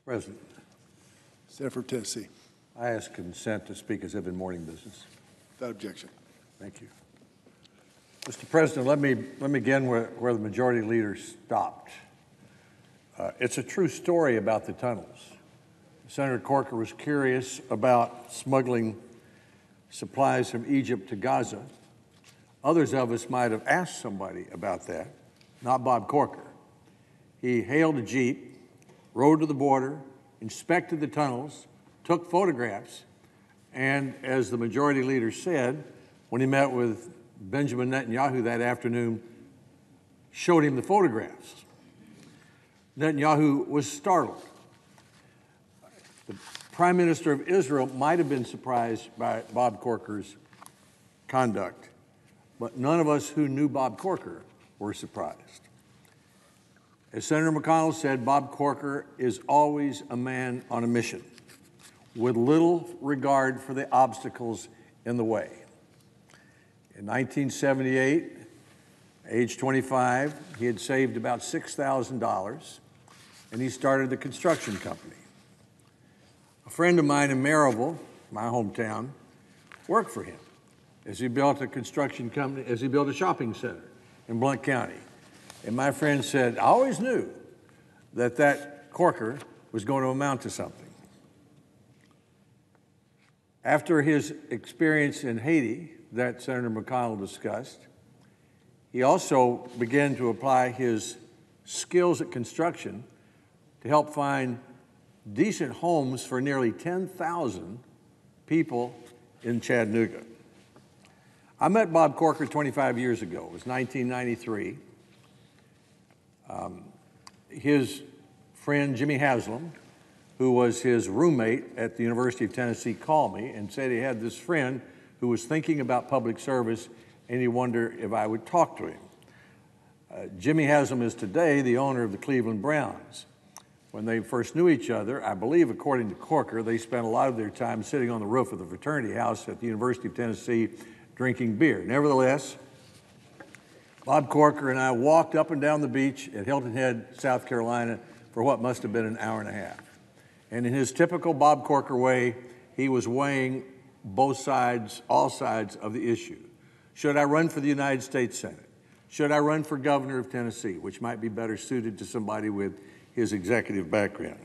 President, Senator from Tennessee. I ask consent to speak as if in morning business. Without objection. Thank you. Mr. President, let me begin where the majority leader stopped. It's a true story about the tunnels. Senator Corker was curious about smuggling supplies from Egypt to Gaza. Others of us might have asked somebody about that, not Bob Corker. He hailed a Jeep, rode to the border, inspected the tunnels, took photographs, and as the majority leader said, when he met with Benjamin Netanyahu that afternoon, showed him the photographs. Netanyahu was startled. The Prime Minister of Israel might have been surprised by Bob Corker's conduct, but none of us who knew Bob Corker were surprised. As Senator McConnell said, Bob Corker is always a man on a mission, with little regard for the obstacles in the way. In 1978, age 25, he had saved about $6,000, and he started the construction company. A friend of mine in Maryville, my hometown, worked for him as he built a construction company, as he built a shopping center in Blount County. And my friend said, I always knew that Corker was going to amount to something. After his experience in Haiti that Senator McConnell discussed, he also began to apply his skills at construction to help find decent homes for nearly 10,000 people in Chattanooga. I met Bob Corker 25 years ago. It was 1993. His friend Jimmy Haslam, who was his roommate at the University of Tennessee, called me and said he had this friend who was thinking about public service and he wondered if I would talk to him. Jimmy Haslam is today the owner of the Cleveland Browns. When they first knew each other, I believe, according to Corker, they spent a lot of their time sitting on the roof of the fraternity house at the University of Tennessee drinking beer. Nevertheless, Bob Corker and I walked up and down the beach at Hilton Head, South Carolina, for what must have been an hour and a half. And in his typical Bob Corker way, he was weighing both sides, all sides of the issue. Should I run for the United States Senate? Should I run for governor of Tennessee, which might be better suited to somebody with his executive background?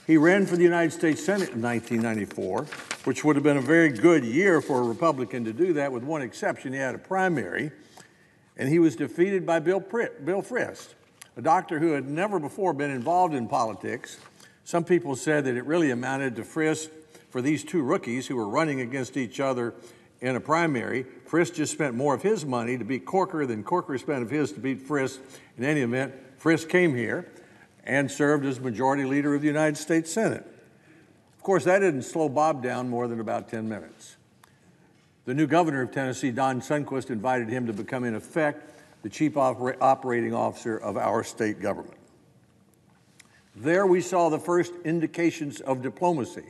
He ran for the United States Senate in 1994, which would have been a very good year for a Republican to do that, with one exception. He had a primary, and he was defeated by Bill Frist, a doctor who had never before been involved in politics. Some people said that it really amounted to Frist for these two rookies who were running against each other in a primary. Frist just spent more of his money to beat Corker than Corker spent of his to beat Frist. In any event, Frist came here and served as majority leader of the United States Senate. Of course, that didn't slow Bob down more than about 10 minutes. The new governor of Tennessee, Don Sundquist, invited him to become, in effect, the chief operating officer of our state government. There we saw the first indications of diplomacy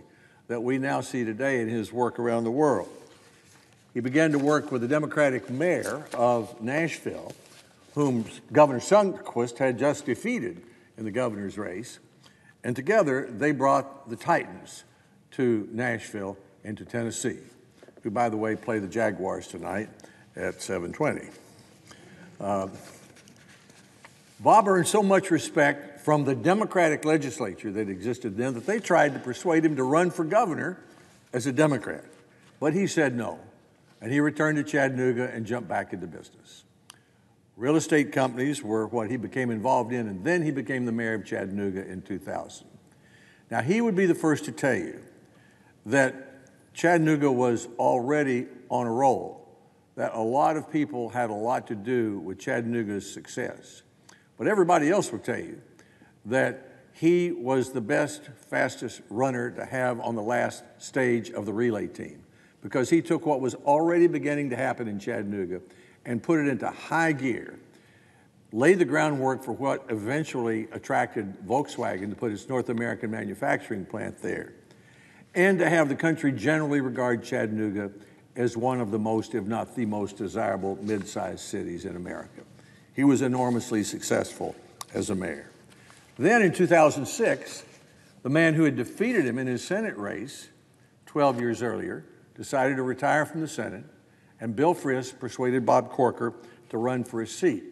that we now see today in his work around the world. He began to work with the Democratic mayor of Nashville, whom Governor Sundquist had just defeated in the governor's race, and together they brought the Titans to Nashville and to Tennessee, who, by the way, play the Jaguars tonight at 7:20. Bob earned so much respect from the Democratic legislature that existed then that they tried to persuade him to run for governor as a Democrat. But he said no, and he returned to Chattanooga and jumped back into business. Real estate companies were what he became involved in, and then he became the mayor of Chattanooga in 2000. Now, he would be the first to tell you that Chattanooga was already on a roll, that a lot of people had a lot to do with Chattanooga's success. But everybody else will tell you that he was the best, fastest runner to have on the last stage of the relay team, because he took what was already beginning to happen in Chattanooga and put it into high gear, laid the groundwork for what eventually attracted Volkswagen to put its North American manufacturing plant there, and to have the country generally regard Chattanooga as one of the most, if not the most desirable mid-sized cities in America. He was enormously successful as a mayor. Then in 2006, The man who had defeated him in his Senate race 12 years earlier decided to retire from the Senate, and Bill Frist persuaded Bob Corker to run for his seat.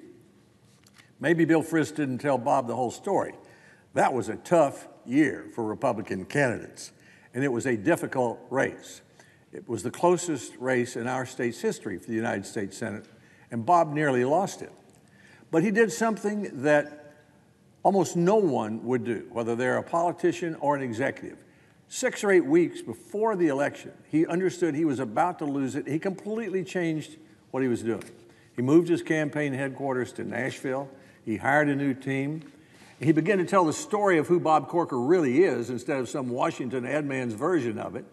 Maybe Bill Frist didn't tell Bob the whole story. That was a tough year for Republican candidates, and it was a difficult race. It was the closest race in our state's history for the United States Senate, and Bob nearly lost it. But he did something that almost no one would do, whether they're a politician or an executive. 6 or 8 weeks before the election, he understood he was about to lose it. He completely changed what he was doing. He moved his campaign headquarters to Nashville. He hired a new team. He began to tell the story of who Bob Corker really is instead of some Washington ad man's version of it.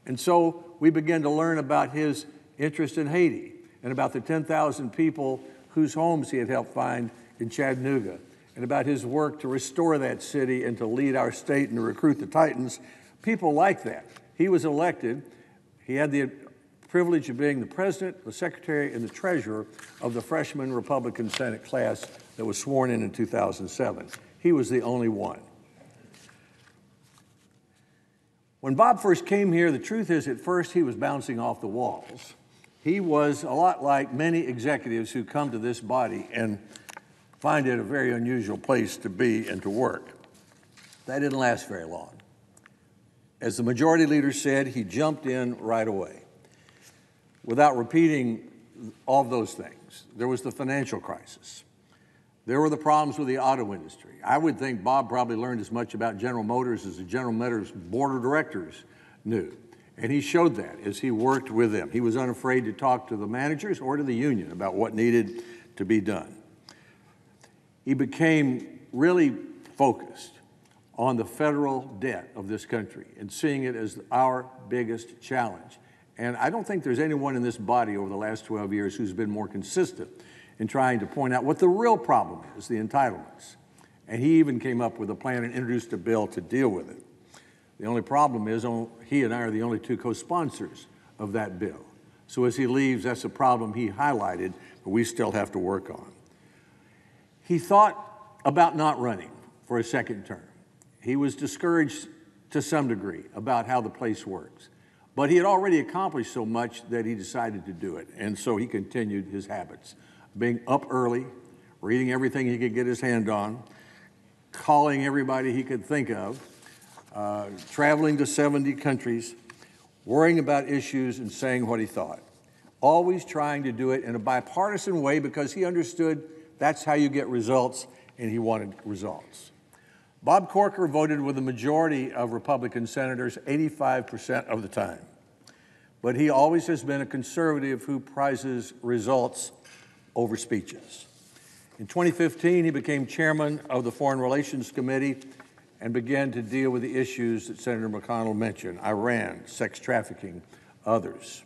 And so we began to learn about his interest in Haiti and about the 10,000 people whose homes he had helped find in Chattanooga, and about his work to restore that city and to lead our state and to recruit the Titans. People like that. He was elected. He had the privilege of being the president, the secretary, and the treasurer of the freshman Republican Senate class that was sworn in 2007. He was the only one. When Bob first came here, the truth is at first he was bouncing off the walls. He was a lot like many executives who come to this body and find it a very unusual place to be and to work. That didn't last very long. As the majority leader said, he jumped in right away. Without repeating all of those things, there was the financial crisis. There were the problems with the auto industry. I would think Bob probably learned as much about General Motors as the General Motors board of directors knew. And he showed that as he worked with them. He was unafraid to talk to the managers or to the union about what needed to be done. He became really focused on the federal debt of this country and seeing it as our biggest challenge. And I don't think there's anyone in this body over the last 12 years who's been more consistent in trying to point out what the real problem is, the entitlements. And he even came up with a plan and introduced a bill to deal with it. The only problem is he and I are the only 2 co-sponsors of that bill. So as he leaves, that's a problem he highlighted, but we still have to work on. He thought about not running for a second term. He was discouraged to some degree about how the place works. But he had already accomplished so much that he decided to do it. And so he continued his habits, being up early, reading everything he could get his hand on, calling everybody he could think of, traveling to 70 countries, worrying about issues and saying what he thought. Always trying to do it in a bipartisan way because he understood that's how you get results, and he wanted results. Bob Corker voted with a majority of Republican senators 85% of the time. But he always has been a conservative who prizes results over speeches. In 2015, he became chairman of the Foreign Relations Committee and began to deal with the issues that Senator McConnell mentioned: Iran, sex trafficking, others.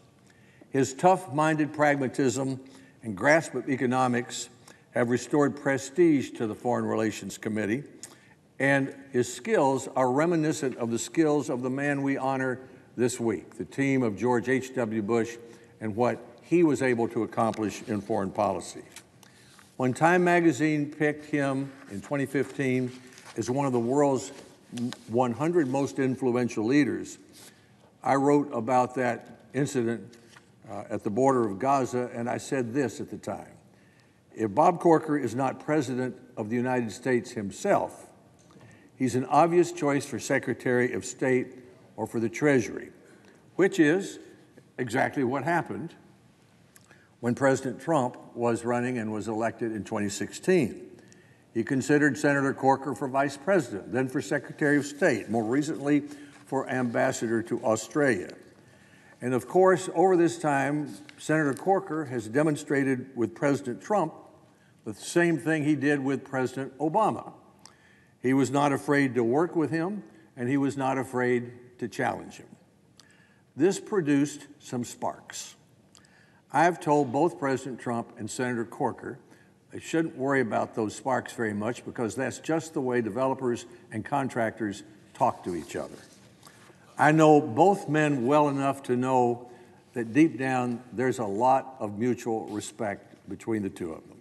His tough-minded pragmatism and grasp of economics have restored prestige to the Foreign Relations Committee, and his skills are reminiscent of the skills of the man we honor this week, the team of George H.W. Bush, and what he was able to accomplish in foreign policy. When Time magazine picked him in 2015 as one of the world's 100 most influential leaders, I wrote about that incident at the border of Gaza, and I said this at the time: if Bob Corker is not President of the United States himself, he's an obvious choice for Secretary of State or for the Treasury, which is exactly what happened when President Trump was running and was elected in 2016. He considered Senator Corker for Vice President, then for Secretary of State, more recently for Ambassador to Australia. And of course, over this time, Senator Corker has demonstrated with President Trump the same thing he did with President Obama. He was not afraid to work with him, and he was not afraid to challenge him. This produced some sparks. I've told both President Trump and Senator Corker they shouldn't worry about those sparks very much because that's just the way developers and contractors talk to each other. I know both men well enough to know that deep down there's a lot of mutual respect between the two of them.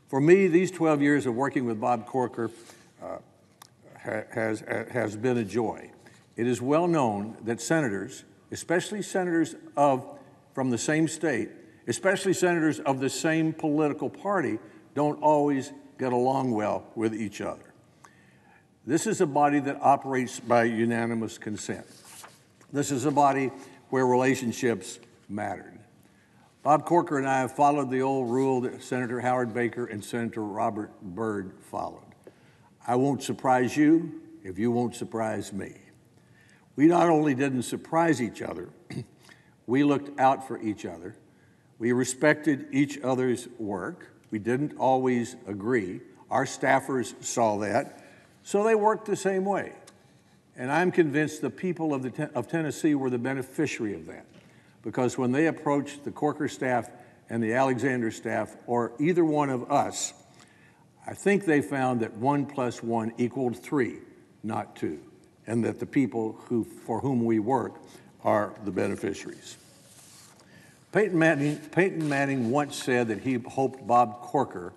For me, these 12 years of working with Bob Corker has been a joy. It is well known that senators, especially senators from the same state, especially senators of the same political party, don't always get along well with each other. This is a body that operates by unanimous consent. This is a body where relationships mattered. Bob Corker and I have followed the old rule that Senator Howard Baker and Senator Robert Byrd followed. I won't surprise you if you won't surprise me. We not only didn't surprise each other, we looked out for each other. We respected each other's work. We didn't always agree. Our staffers saw that, so they worked the same way. And I'm convinced the people of Tennessee were the beneficiary of that, because when they approached the Corker staff and the Alexander staff, or either one of us, I think they found that 1 + 1 = 3, not 2, and that the people for whom we work are the beneficiaries. Peyton Manning once said that he hoped Bob Corker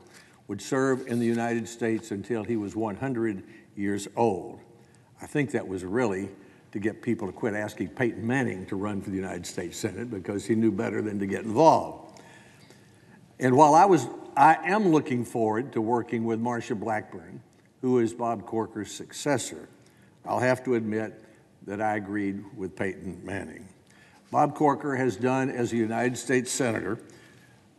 would serve in the United States until he was 100 years old. I think that was really to get people to quit asking Peyton Manning to run for the United States Senate, because he knew better than to get involved. And while I am looking forward to working with Marsha Blackburn, who is Bob Corker's successor, I'll have to admit that I agreed with Peyton Manning. Bob Corker has done as a United States Senator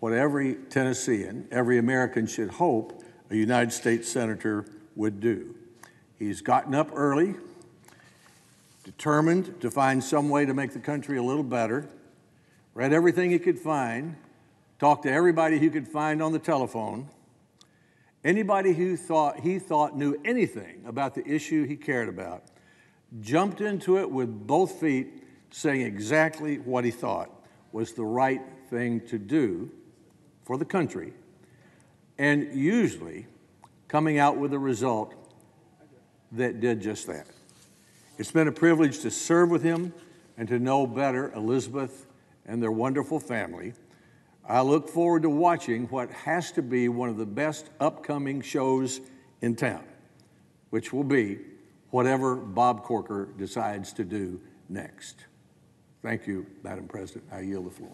what every Tennessean, every American should hope a United States Senator would do. He's gotten up early, determined to find some way to make the country a little better, read everything he could find, talked to everybody he could find on the telephone, anybody who he thought knew anything about the issue he cared about, jumped into it with both feet, saying exactly what he thought was the right thing to do for the country, and usually coming out with a result that did just that. It's been a privilege to serve with him and to know better Elizabeth and their wonderful family. I look forward to watching what has to be one of the best upcoming shows in town, which will be whatever Bob Corker decides to do next. Thank you, Madam President. I yield the floor.